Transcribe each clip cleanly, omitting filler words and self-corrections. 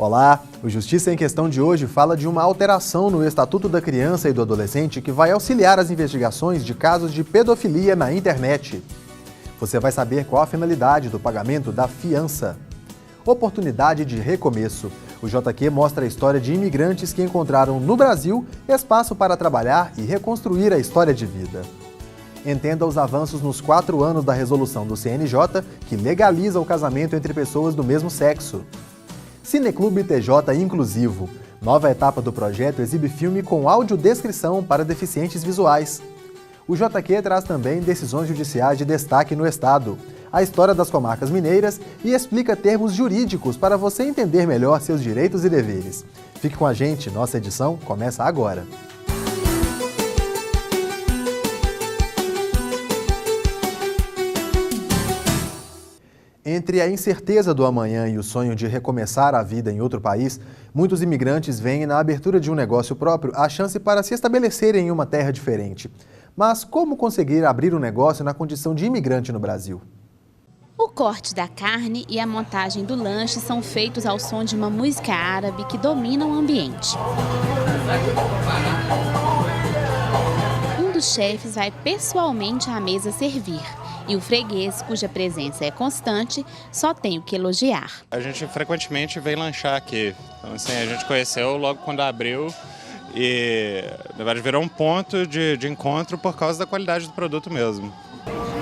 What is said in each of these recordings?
Olá, o Justiça em Questão de hoje fala de uma alteração no Estatuto da Criança e do Adolescente que vai auxiliar as investigações de casos de pedofilia na internet. Você vai saber qual a finalidade do pagamento da fiança. Oportunidade de recomeço. O JQ mostra a história de imigrantes que encontraram no Brasil espaço para trabalhar e reconstruir a história de vida. Entenda os avanços nos 4 anos da resolução do CNJ que legaliza o casamento entre pessoas do mesmo sexo. Cineclube TJ Inclusivo. Nova etapa do projeto exibe filme com audiodescrição para deficientes visuais. O JQ traz também decisões judiciais de destaque no Estado, a história das comarcas mineiras e explica termos jurídicos para você entender melhor seus direitos e deveres. Fique com a gente, nossa edição começa agora. Entre a incerteza do amanhã e o sonho de recomeçar a vida em outro país, muitos imigrantes veem na abertura de um negócio próprio a chance para se estabelecerem em uma terra diferente. Mas como conseguir abrir um negócio na condição de imigrante no Brasil? O corte da carne e a montagem do lanche são feitos ao som de uma música árabe que domina o ambiente. Um dos chefes vai pessoalmente à mesa servir. E o freguês, cuja presença é constante, só tem o que elogiar. A gente frequentemente vem lanchar aqui. Então, assim, a gente conheceu logo quando abriu e, na verdade, virou um ponto de encontro por causa da qualidade do produto mesmo.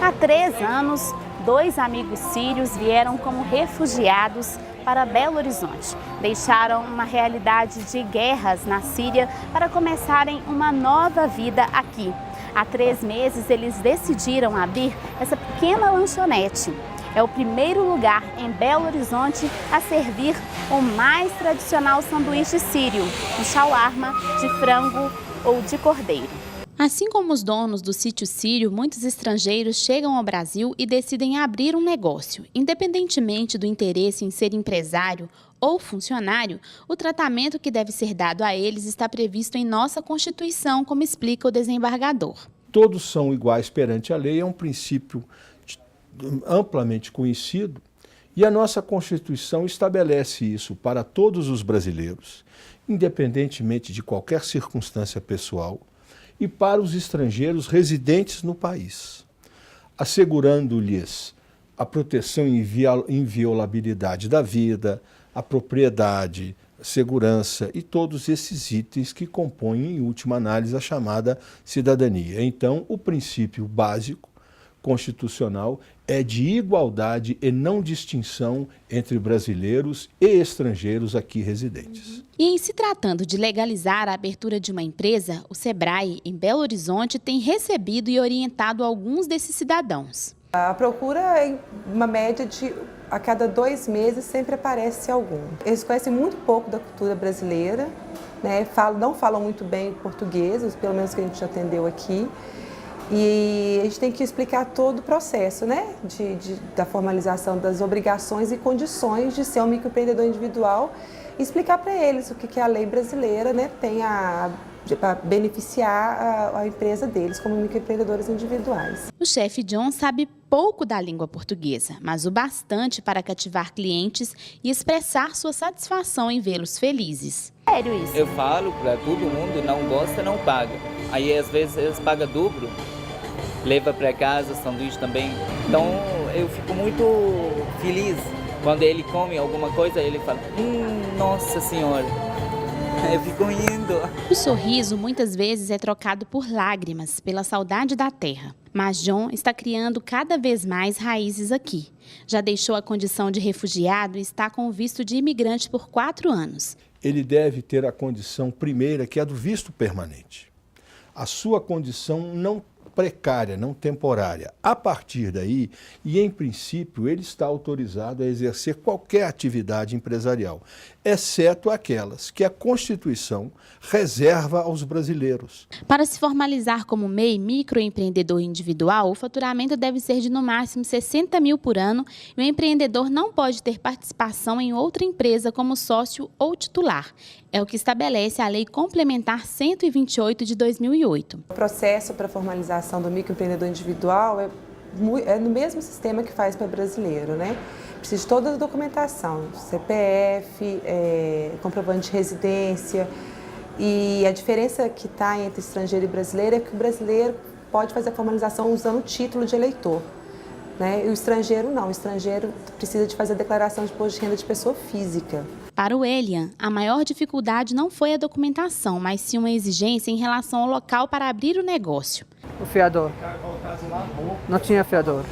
Há 3 anos, 2 amigos sírios vieram como refugiados para Belo Horizonte. Deixaram uma realidade de guerras na Síria para começarem uma nova vida aqui. Há 3 meses, eles decidiram abrir essa pequena lanchonete. É o primeiro lugar em Belo Horizonte a servir o mais tradicional sanduíche sírio, um shawarma de frango ou de cordeiro. Assim como os donos do sítio sírio, muitos estrangeiros chegam ao Brasil e decidem abrir um negócio. Independentemente do interesse em ser empresário ou funcionário, o tratamento que deve ser dado a eles está previsto em nossa Constituição, como explica o desembargador. Todos são iguais perante a lei, é um princípio amplamente conhecido e a nossa Constituição estabelece isso para todos os brasileiros, independentemente de qualquer circunstância pessoal, e para os estrangeiros residentes no país, assegurando-lhes a proteção e inviolabilidade da vida, a propriedade, a segurança e todos esses itens que compõem, em última análise, a chamada cidadania. Então, o princípio básico constitucional é de igualdade e não distinção entre brasileiros e estrangeiros aqui residentes. E em se tratando de legalizar a abertura de uma empresa, o Sebrae, em Belo Horizonte, tem recebido e orientado alguns desses cidadãos. A procura é uma média de a cada 2 meses sempre aparece algum. Eles conhecem muito pouco da cultura brasileira, né? Não falam muito bem português, pelo menos que a gente atendeu aqui. E a gente tem que explicar todo o processo, né? Da formalização das obrigações e condições de ser um microempreendedor individual e explicar para eles o que a lei brasileira, né, tem para beneficiar a empresa deles como microempreendedores individuais. O chefe John sabe pouco da língua portuguesa, mas o bastante para cativar clientes e expressar sua satisfação em vê-los felizes. Sério isso? Eu falo para todo mundo, não gosta, não paga. Aí às vezes eles pagam duplo, leva para casa, sanduíche também. Então eu fico muito feliz quando ele come alguma coisa, ele fala, nossa senhora. Eu fico rindo. O sorriso muitas vezes é trocado por lágrimas, pela saudade da terra. Mas John está criando cada vez mais raízes aqui. Já deixou a condição de refugiado e está com o visto de imigrante por 4 anos. Ele deve ter a condição primeira, que é a do visto permanente. A sua condição não precária, não temporária. A partir daí, e em princípio, ele está autorizado a exercer qualquer atividade empresarial, exceto aquelas que a Constituição reserva aos brasileiros. Para se formalizar como MEI, microempreendedor individual, o faturamento deve ser de no máximo 60 mil por ano e o empreendedor não pode ter participação em outra empresa como sócio ou titular. É o que estabelece a Lei Complementar 128 de 2008. O processo para formalização do microempreendedor individual é no mesmo sistema que faz para brasileiro, né? precisa de toda a documentação, CPF, comprovante de residência. E a diferença que está entre estrangeiro e brasileiro é que o brasileiro pode fazer a formalização usando o título de eleitor, né? E o estrangeiro não, o estrangeiro precisa de fazer a declaração de imposto de renda de pessoa física. Para o Elian, a maior dificuldade não foi a documentação, mas sim uma exigência em relação ao local para abrir o negócio. O fiador. Não tinha fiador.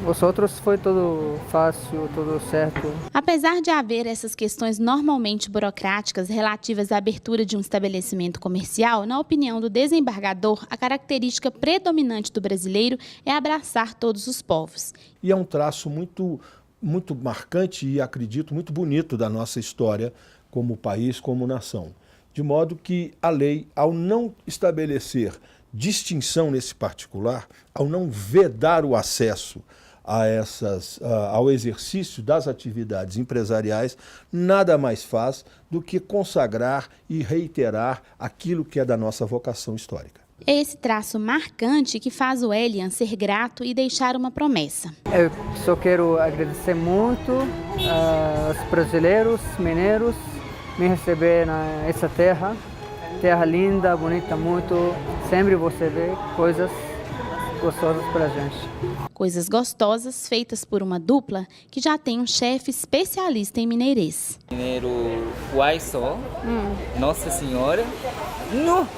Os outros foi tudo fácil, tudo certo. Apesar de haver essas questões normalmente burocráticas relativas à abertura de um estabelecimento comercial, na opinião do desembargador, a característica predominante do brasileiro é abraçar todos os povos. E é um traço muito marcante e, acredito, muito bonito da nossa história como país, como nação. De modo que a lei, ao não estabelecer distinção nesse particular, ao não vedar o acesso ao exercício das atividades empresariais, nada mais faz do que consagrar e reiterar aquilo que é da nossa vocação histórica. É esse traço marcante que faz o Elian ser grato e deixar uma promessa. Eu só quero agradecer muito aos brasileiros, mineiros, me receber nessa terra linda, bonita muito. Sempre você vê coisas gostosas pra gente. Coisas gostosas feitas por uma dupla que já tem um chefe especialista em mineirês. Mineiro uai só, Nossa Senhora. No!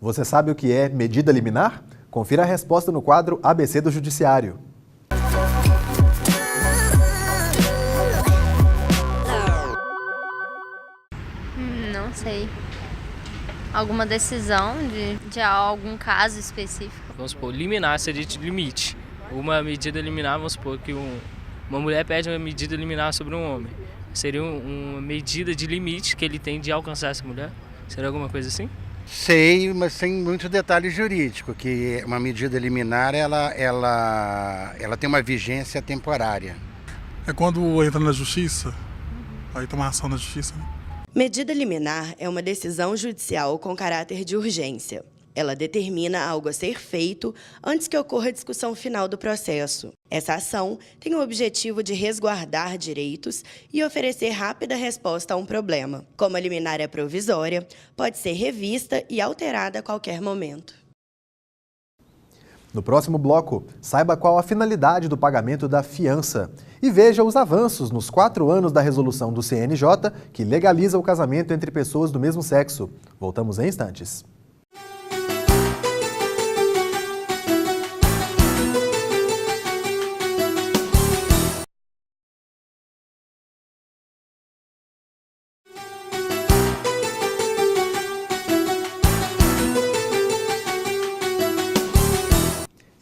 Você sabe o que é medida liminar? Confira a resposta no quadro ABC do Judiciário. Não sei. Alguma decisão de algum caso específico? Vamos supor, liminar seria de limite. Uma medida liminar, vamos supor que uma mulher pede uma medida liminar sobre um homem. Seria uma medida de limite que ele tem de alcançar essa mulher? Seria alguma coisa assim? Sei, mas sem muito detalhe jurídico, que uma medida liminar ela tem uma vigência temporária. É quando entra na justiça, aí toma ação na justiça, né? Medida liminar é uma decisão judicial com caráter de urgência. Ela determina algo a ser feito antes que ocorra a discussão final do processo. Essa ação tem o objetivo de resguardar direitos e oferecer rápida resposta a um problema. Como a liminar é provisória, pode ser revista e alterada a qualquer momento. No próximo bloco, saiba qual a finalidade do pagamento da fiança e veja os avanços nos 4 anos da resolução do CNJ que legaliza o casamento entre pessoas do mesmo sexo. Voltamos em instantes.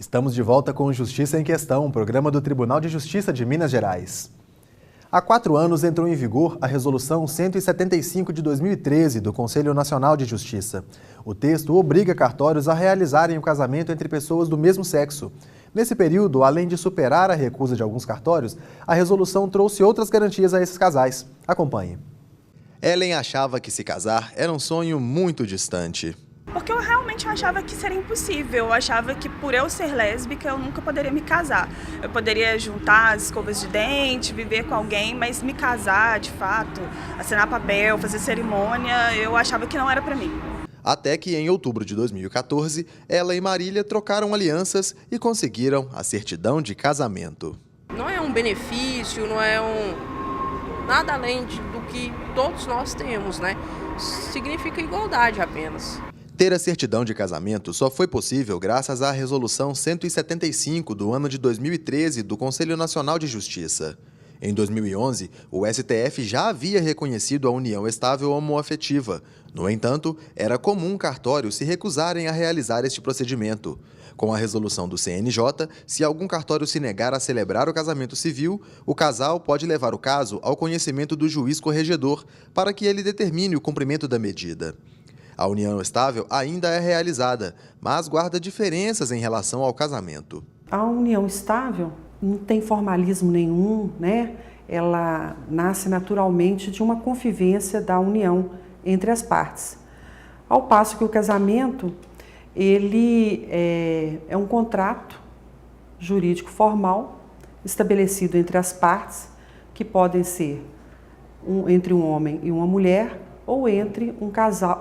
Estamos de volta com Justiça em Questão, programa do Tribunal de Justiça de Minas Gerais. Há 4 anos entrou em vigor a Resolução 175 de 2013 do Conselho Nacional de Justiça. O texto obriga cartórios a realizarem o casamento entre pessoas do mesmo sexo. Nesse período, além de superar a recusa de alguns cartórios, a resolução trouxe outras garantias a esses casais. Acompanhe. Ellen achava que se casar era um sonho muito distante. Porque eu realmente achava que seria impossível, eu achava que por eu ser lésbica eu nunca poderia me casar. Eu poderia juntar as escovas de dente, viver com alguém, mas me casar de fato, assinar papel, fazer cerimônia, eu achava que não era pra mim. Até que em outubro de 2014, ela e Marília trocaram alianças e conseguiram a certidão de casamento. Não é um benefício, não é nada além do que todos nós temos, né? Significa igualdade apenas. Ter a certidão de casamento só foi possível graças à Resolução 175 do ano de 2013 do Conselho Nacional de Justiça. Em 2011, o STF já havia reconhecido a união estável homoafetiva. No entanto, era comum cartórios se recusarem a realizar este procedimento. Com a resolução do CNJ, se algum cartório se negar a celebrar o casamento civil, o casal pode levar o caso ao conhecimento do juiz corregedor para que ele determine o cumprimento da medida. A união estável ainda é realizada, mas guarda diferenças em relação ao casamento. A união estável não tem formalismo nenhum, né? ela nasce naturalmente de uma convivência da união entre as partes. Ao passo que o casamento, ele é um contrato jurídico formal estabelecido entre as partes, que podem ser entre um homem e uma mulher ou entre um casal,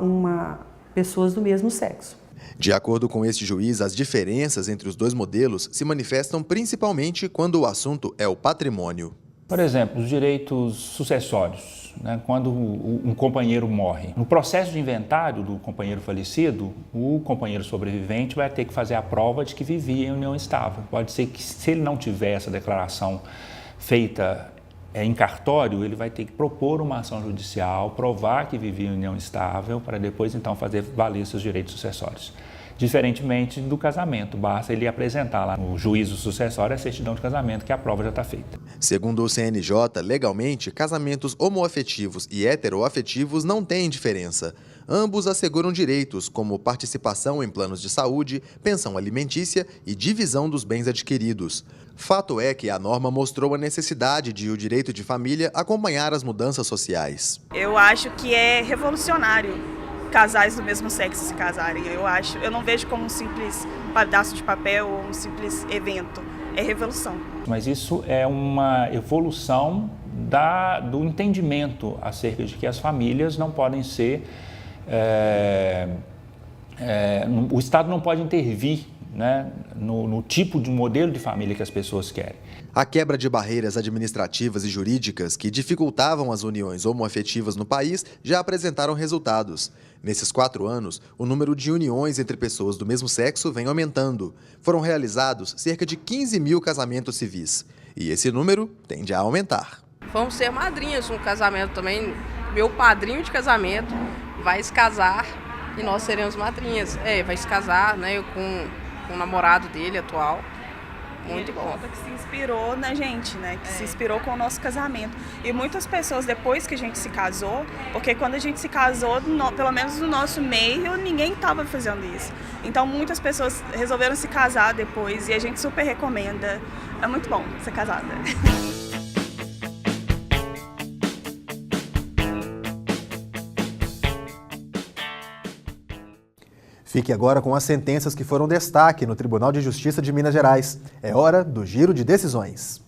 pessoas do mesmo sexo. De acordo com este juiz, as diferenças entre os dois modelos se manifestam principalmente quando o assunto é o patrimônio. Por exemplo, os direitos sucessórios, né? Quando um companheiro morre. No processo de inventário do companheiro falecido, o companheiro sobrevivente vai ter que fazer a prova de que vivia em união estável. Pode ser que, se ele não tiver essa declaração feita em cartório, ele vai ter que propor uma ação judicial, provar que vivia em união estável, para depois então fazer valer seus direitos sucessórios. Diferentemente do casamento, basta ele apresentar lá no juízo sucessório a certidão de casamento, que a prova já está feita. Segundo o CNJ, legalmente, casamentos homoafetivos e heteroafetivos não têm diferença. Ambos asseguram direitos, como participação em planos de saúde, pensão alimentícia e divisão dos bens adquiridos. Fato é que a norma mostrou a necessidade de o direito de família acompanhar as mudanças sociais. Eu acho que é revolucionário casais do mesmo sexo se casarem. Eu não vejo como um simples pedaço de papel ou um simples evento. É revolução. Mas isso é uma evolução do entendimento acerca de que as famílias não podem ser... o Estado não pode intervir, né, no tipo de modelo de família que as pessoas querem. A quebra de barreiras administrativas e jurídicas que dificultavam as uniões homoafetivas no país já apresentaram resultados. Nesses 4 anos, o número de uniões entre pessoas do mesmo sexo vem aumentando. Foram realizados cerca de 15 mil casamentos civis. E esse número tende a aumentar. Vamos ser madrinhas no casamento também. Meu padrinho de casamento vai se casar e nós seremos madrinhas. Vai se casar, né, com o namorado dele atual. Muito bom. Que se inspirou na gente, né? Que se inspirou com o nosso casamento. E muitas pessoas, depois que a gente se casou, porque quando a gente se casou, pelo menos no nosso meio, ninguém estava fazendo isso. Então muitas pessoas resolveram se casar depois e a gente super recomenda. É muito bom ser casada. Fique agora com as sentenças que foram destaque no Tribunal de Justiça de Minas Gerais. É hora do Giro de Decisões.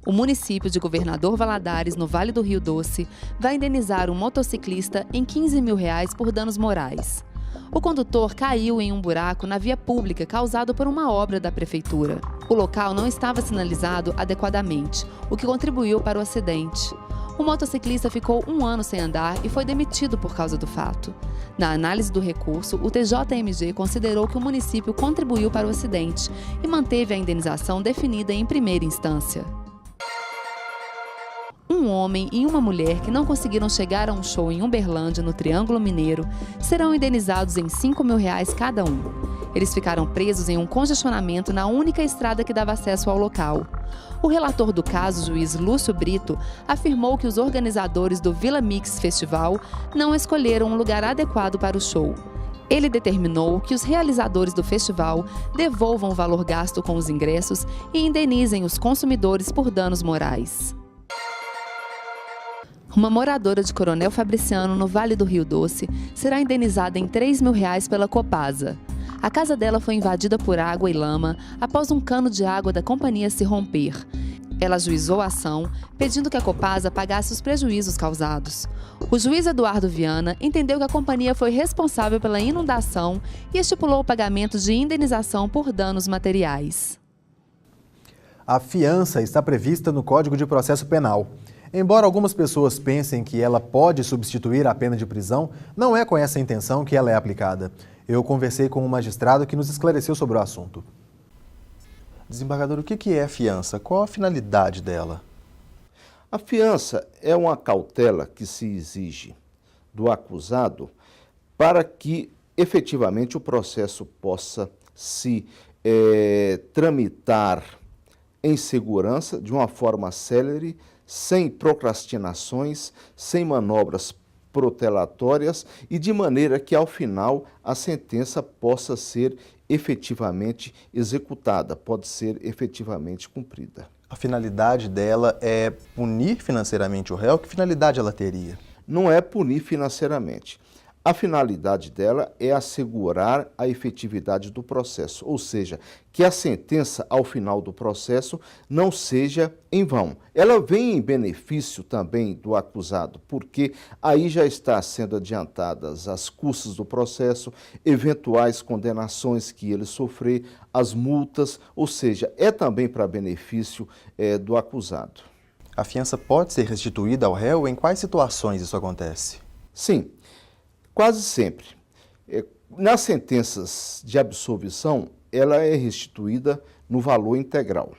O município de Governador Valadares, no Vale do Rio Doce, vai indenizar um motociclista em R$15 mil por danos morais. O condutor caiu em um buraco na via pública causado por uma obra da prefeitura. O local não estava sinalizado adequadamente, o que contribuiu para o acidente. O motociclista ficou 1 ano sem andar e foi demitido por causa do fato. Na análise do recurso, o TJMG considerou que o município contribuiu para o acidente e manteve a indenização definida em primeira instância. Um homem e uma mulher que não conseguiram chegar a um show em Uberlândia, no Triângulo Mineiro, serão indenizados em R$5 mil cada um. Eles ficaram presos em um congestionamento na única estrada que dava acesso ao local. O relator do caso, o juiz Lúcio Brito, afirmou que os organizadores do Vila Mix Festival não escolheram um lugar adequado para o show. Ele determinou que os realizadores do festival devolvam o valor gasto com os ingressos e indenizem os consumidores por danos morais. Uma moradora de Coronel Fabriciano, no Vale do Rio Doce, será indenizada em R$3 mil pela Copasa. A casa dela foi invadida por água e lama após um cano de água da companhia se romper. Ela ajuizou a ação, pedindo que a Copasa pagasse os prejuízos causados. O juiz Eduardo Viana entendeu que a companhia foi responsável pela inundação e estipulou o pagamento de indenização por danos materiais. A fiança está prevista no Código de Processo Penal. Embora algumas pessoas pensem que ela pode substituir a pena de prisão, não é com essa intenção que ela é aplicada. Eu conversei com um magistrado que nos esclareceu sobre o assunto. Desembargador, o que é a fiança? Qual a finalidade dela? A fiança é uma cautela que se exige do acusado para que efetivamente o processo possa se tramitar em segurança, de uma forma célere, sem procrastinações, sem manobras protelatórias e de maneira que, ao final, a sentença possa ser efetivamente executada, pode ser efetivamente cumprida. A finalidade dela é punir financeiramente o réu? Que finalidade ela teria? Não é punir financeiramente. A finalidade dela é assegurar a efetividade do processo, ou seja, que a sentença ao final do processo não seja em vão. Ela vem em benefício também do acusado, porque aí já está sendo adiantadas as custas do processo, eventuais condenações que ele sofrer, as multas, ou seja, é também para benefício do acusado. A fiança pode ser restituída ao réu? Em quais situações isso acontece? Sim. Quase sempre. Nas sentenças de absolvição, ela é restituída no valor integral.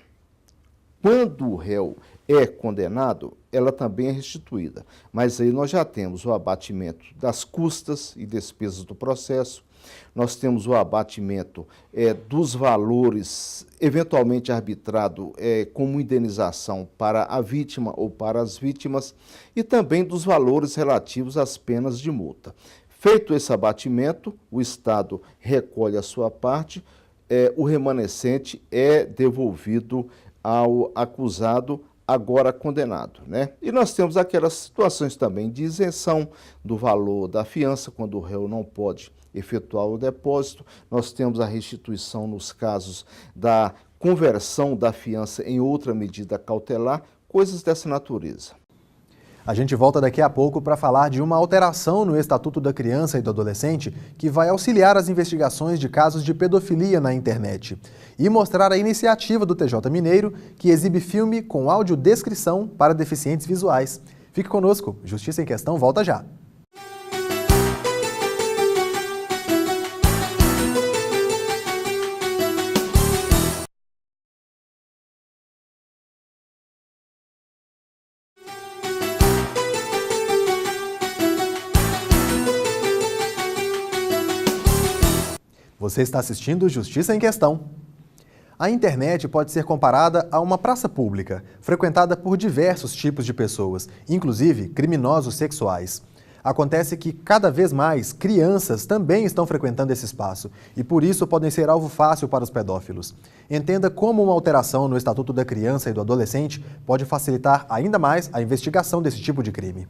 Quando o réu é condenado, ela também é restituída. Mas aí nós já temos o abatimento das custas e despesas do processo, nós temos o abatimento dos valores eventualmente arbitrado como indenização para a vítima ou para as vítimas e também dos valores relativos às penas de multa. Feito esse abatimento, o Estado recolhe a sua parte, o remanescente é devolvido ao acusado, agora condenado, né? E nós temos aquelas situações também de isenção do valor da fiança, quando o réu não pode efetuar o depósito. Nós temos a restituição nos casos da conversão da fiança em outra medida cautelar, coisas dessa natureza. A gente volta daqui a pouco para falar de uma alteração no Estatuto da Criança e do Adolescente que vai auxiliar as investigações de casos de pedofilia na internet e mostrar a iniciativa do TJ Mineiro, que exibe filme com audiodescrição para deficientes visuais. Fique conosco, Justiça em Questão volta já. Você está assistindo Justiça em Questão. A internet pode ser comparada a uma praça pública, frequentada por diversos tipos de pessoas, inclusive criminosos sexuais. Acontece que, cada vez mais, crianças também estão frequentando esse espaço e, por isso, podem ser alvo fácil para os pedófilos. Entenda como uma alteração no Estatuto da Criança e do Adolescente pode facilitar ainda mais a investigação desse tipo de crime.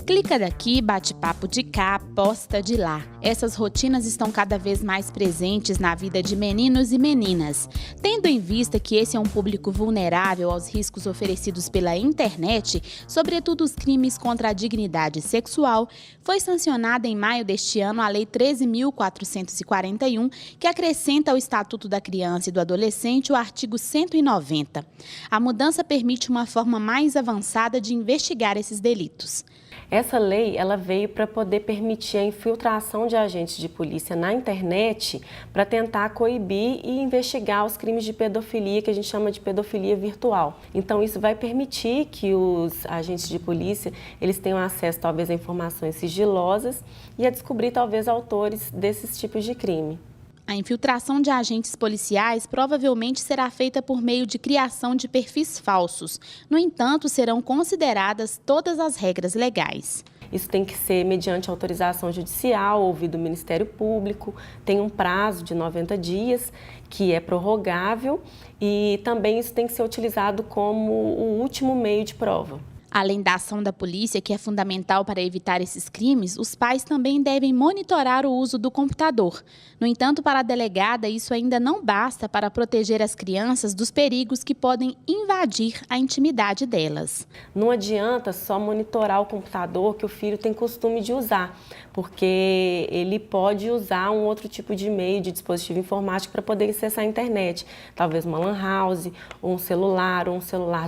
Clica daqui, bate-papo de cá, aposta de lá. Essas rotinas estão cada vez mais presentes na vida de meninos e meninas. Tendo em vista que esse é um público vulnerável aos riscos oferecidos pela internet, sobretudo os crimes contra a dignidade sexual, foi sancionada em maio deste ano a Lei 13.441, que acrescenta ao Estatuto da Criança e do Adolescente o artigo 190. A mudança permite uma forma mais avançada de investigar esses delitos. Essa lei ela veio para poder permitir a infiltração de agentes de polícia na internet para tentar coibir e investigar os crimes de pedofilia, que a gente chama de pedofilia virtual. Então isso vai permitir que os agentes de polícia eles tenham acesso talvez a informações sigilosas e a descobrir talvez autores desses tipos de crime. A infiltração de agentes policiais provavelmente será feita por meio de criação de perfis falsos. No entanto, serão consideradas todas as regras legais. Isso tem que ser mediante autorização judicial, ouvido o Ministério Público, tem um prazo de 90 dias, que é prorrogável, e também isso tem que ser utilizado como o último meio de prova. Além da ação da polícia, que é fundamental para evitar esses crimes, os pais também devem monitorar o uso do computador. No entanto, para a delegada, isso ainda não basta para proteger as crianças dos perigos que podem invadir a intimidade delas. Não adianta só monitorar o computador que o filho tem costume de usar, porque ele pode usar um outro tipo de meio, de dispositivo informático para poder acessar a internet. Talvez uma lan house, ou um celular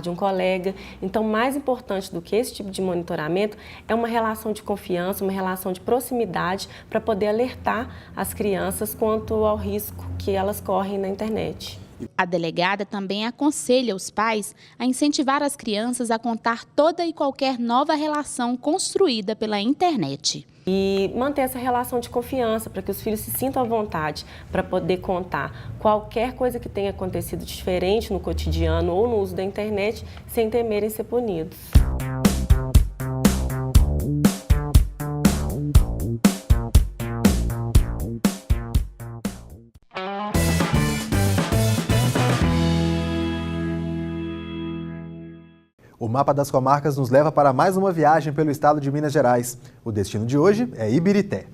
de um colega. Então, mais importante do que esse tipo de monitoramento é uma relação de confiança, uma relação de proximidade para poder alertar as crianças quanto ao risco que elas correm na internet. A delegada também aconselha os pais a incentivar as crianças a contar toda e qualquer nova relação construída pela internet. E manter essa relação de confiança para que os filhos se sintam à vontade para poder contar qualquer coisa que tenha acontecido diferente no cotidiano ou no uso da internet sem temerem ser punidos. O Mapa das Comarcas nos leva para mais uma viagem pelo estado de Minas Gerais. O destino de hoje é Ibirité.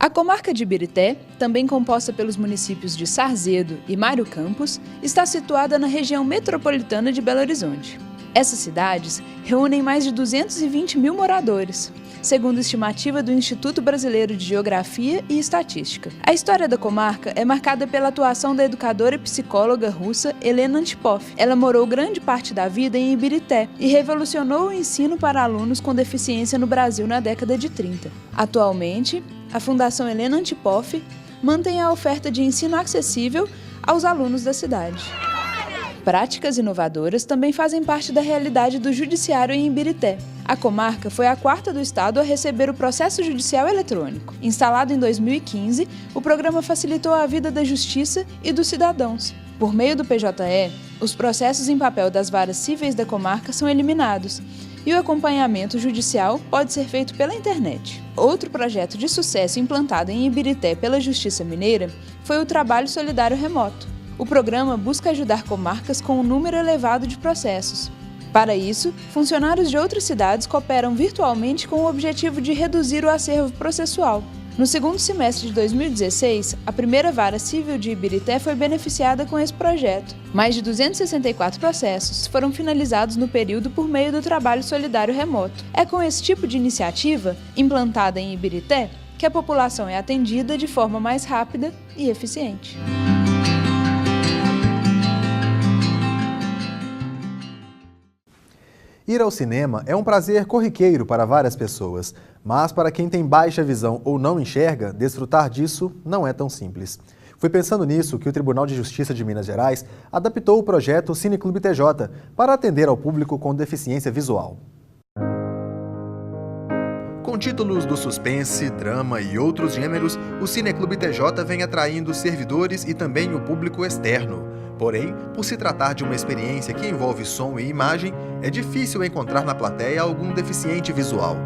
A comarca de Ibirité, também composta pelos municípios de Sarzedo e Mário Campos, está situada na região metropolitana de Belo Horizonte. Essas cidades reúnem mais de 220 mil moradores, segundo estimativa do Instituto Brasileiro de Geografia e Estatística. A história da comarca é marcada pela atuação da educadora e psicóloga russa Helena Antipov. Ela morou grande parte da vida em Ibirité e revolucionou o ensino para alunos com deficiência no Brasil na década de 30. Atualmente, a Fundação Helena Antipov mantém a oferta de ensino acessível aos alunos da cidade. Práticas inovadoras também fazem parte da realidade do judiciário em Ibirité. A comarca foi a 4ª do estado a receber o processo judicial eletrônico. Instalado em 2015, o programa facilitou a vida da justiça e dos cidadãos. Por meio do PJE, os processos em papel das varas cíveis da comarca são eliminados e o acompanhamento judicial pode ser feito pela internet. Outro projeto de sucesso implantado em Ibirité pela Justiça Mineira foi o Trabalho Solidário Remoto. O programa busca ajudar comarcas com um número elevado de processos. Para isso, funcionários de outras cidades cooperam virtualmente com o objetivo de reduzir o acervo processual. No segundo semestre de 2016, a primeira vara civil de Ibirité foi beneficiada com esse projeto. Mais de 264 processos foram finalizados no período por meio do Trabalho Solidário Remoto. É com esse tipo de iniciativa, implantada em Ibirité, que a população é atendida de forma mais rápida e eficiente. Ir ao cinema é um prazer corriqueiro para várias pessoas, mas para quem tem baixa visão ou não enxerga, desfrutar disso não é tão simples. Foi pensando nisso que o Tribunal de Justiça de Minas Gerais adaptou o projeto Cineclube TJ para atender ao público com deficiência visual. Com títulos do suspense, drama e outros gêneros, o Cineclube TJ vem atraindo servidores e também o público externo. Porém, por se tratar de uma experiência que envolve som e imagem, é difícil encontrar na plateia algum deficiente visual.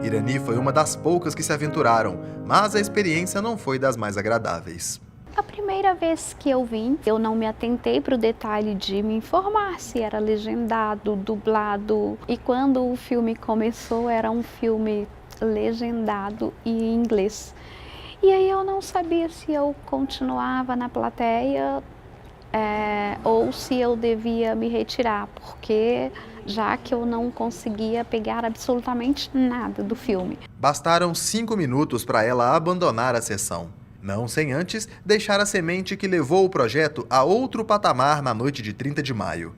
Irani foi uma das poucas que se aventuraram, mas a experiência não foi das mais agradáveis. A primeira vez que eu vim, eu não me atentei para o detalhe de me informar se era legendado, dublado. E quando o filme começou, era um filme legendado e em inglês. E aí eu não sabia se eu continuava na plateia ou se eu devia me retirar, porque já que eu não conseguia pegar absolutamente nada do filme. Bastaram 5 minutos para ela abandonar a sessão. Não sem antes deixar a semente que levou o projeto a outro patamar na noite de 30 de maio.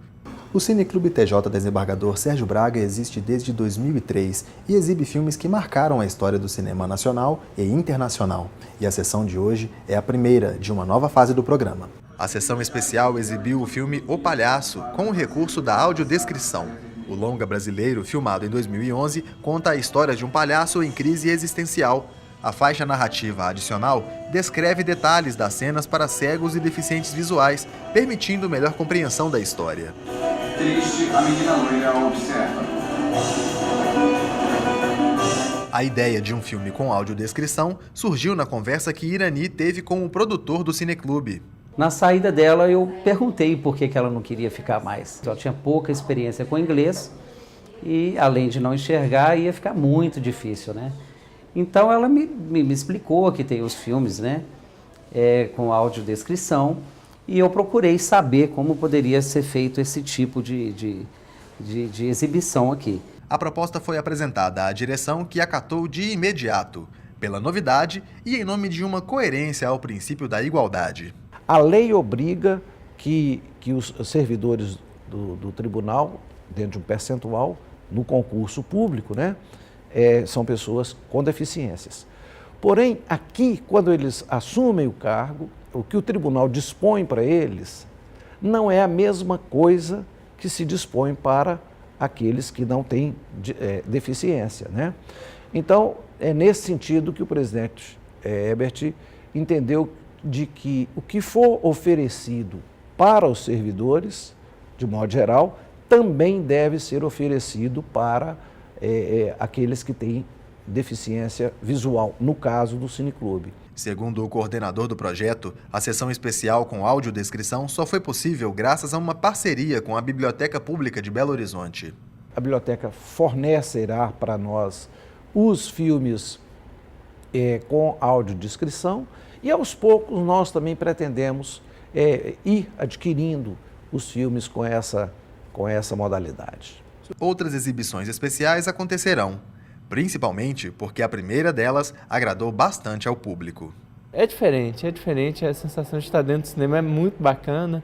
O Cineclube TJ Desembargador Sérgio Braga existe desde 2003 e exibe filmes que marcaram a história do cinema nacional e internacional. E a sessão de hoje é a primeira de uma nova fase do programa. A sessão especial exibiu o filme O Palhaço, com o recurso da audiodescrição. O longa brasileiro, filmado em 2011, conta a história de um palhaço em crise existencial. A faixa narrativa adicional descreve detalhes das cenas para cegos e deficientes visuais, permitindo melhor compreensão da história. Triste, a menina loira observa. A ideia de um filme com audiodescrição surgiu na conversa que Irani teve com o produtor do Cineclube. Na saída dela, eu perguntei por que ela não queria ficar mais. Ela tinha pouca experiência com inglês e, além de não enxergar, ia ficar muito difícil, né? Então, ela me explicou que tem os filmes, né, com audiodescrição, e eu procurei saber como poderia ser feito esse tipo de exibição aqui. A proposta foi apresentada à direção, que acatou de imediato, pela novidade e em nome de uma coerência ao princípio da igualdade. A lei obriga que os servidores do tribunal, dentro de um percentual, no concurso público, né, são pessoas com deficiências. Porém, aqui, quando eles assumem o cargo, o que o tribunal dispõe para eles não é a mesma coisa que se dispõe para aqueles que não têm deficiência, né? Então, é nesse sentido que o presidente Herbert entendeu de que o que for oferecido para os servidores, de modo geral, também deve ser oferecido para aqueles que têm deficiência visual, no caso do Cineclube. Segundo o coordenador do projeto, a sessão especial com audiodescrição só foi possível graças a uma parceria com a Biblioteca Pública de Belo Horizonte. A biblioteca fornecerá para nós os filmes com audiodescrição e aos poucos nós também pretendemos ir adquirindo os filmes com essa modalidade. Outras exibições especiais acontecerão, principalmente porque a primeira delas agradou bastante ao público. É diferente, a sensação de estar dentro do cinema é muito bacana,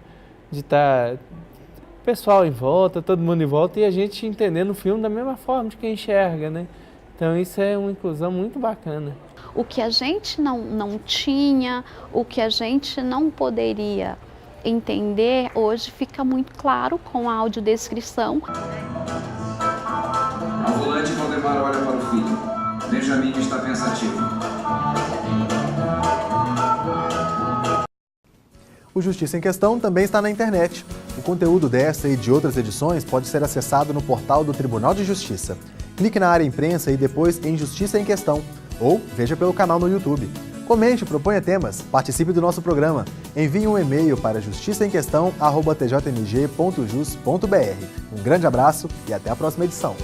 de estar o pessoal em volta, todo mundo em volta e a gente entendendo o filme da mesma forma de quem enxerga, né? Então isso é uma inclusão muito bacana. O que a gente não tinha, o que a gente não poderia entender, hoje fica muito claro com a audiodescrição. Ao volante, Valdemar olha para o filho. Benjamin está pensativo. O Justiça em Questão também está na internet. O conteúdo dessa e de outras edições pode ser acessado no portal do Tribunal de Justiça. Clique na área imprensa e depois em Justiça em Questão. Ou veja pelo canal no YouTube. Comente, proponha temas, participe do nosso programa. Envie um e-mail para justiçaemquestão@tjmg.jus.br. Um grande abraço e até a próxima edição.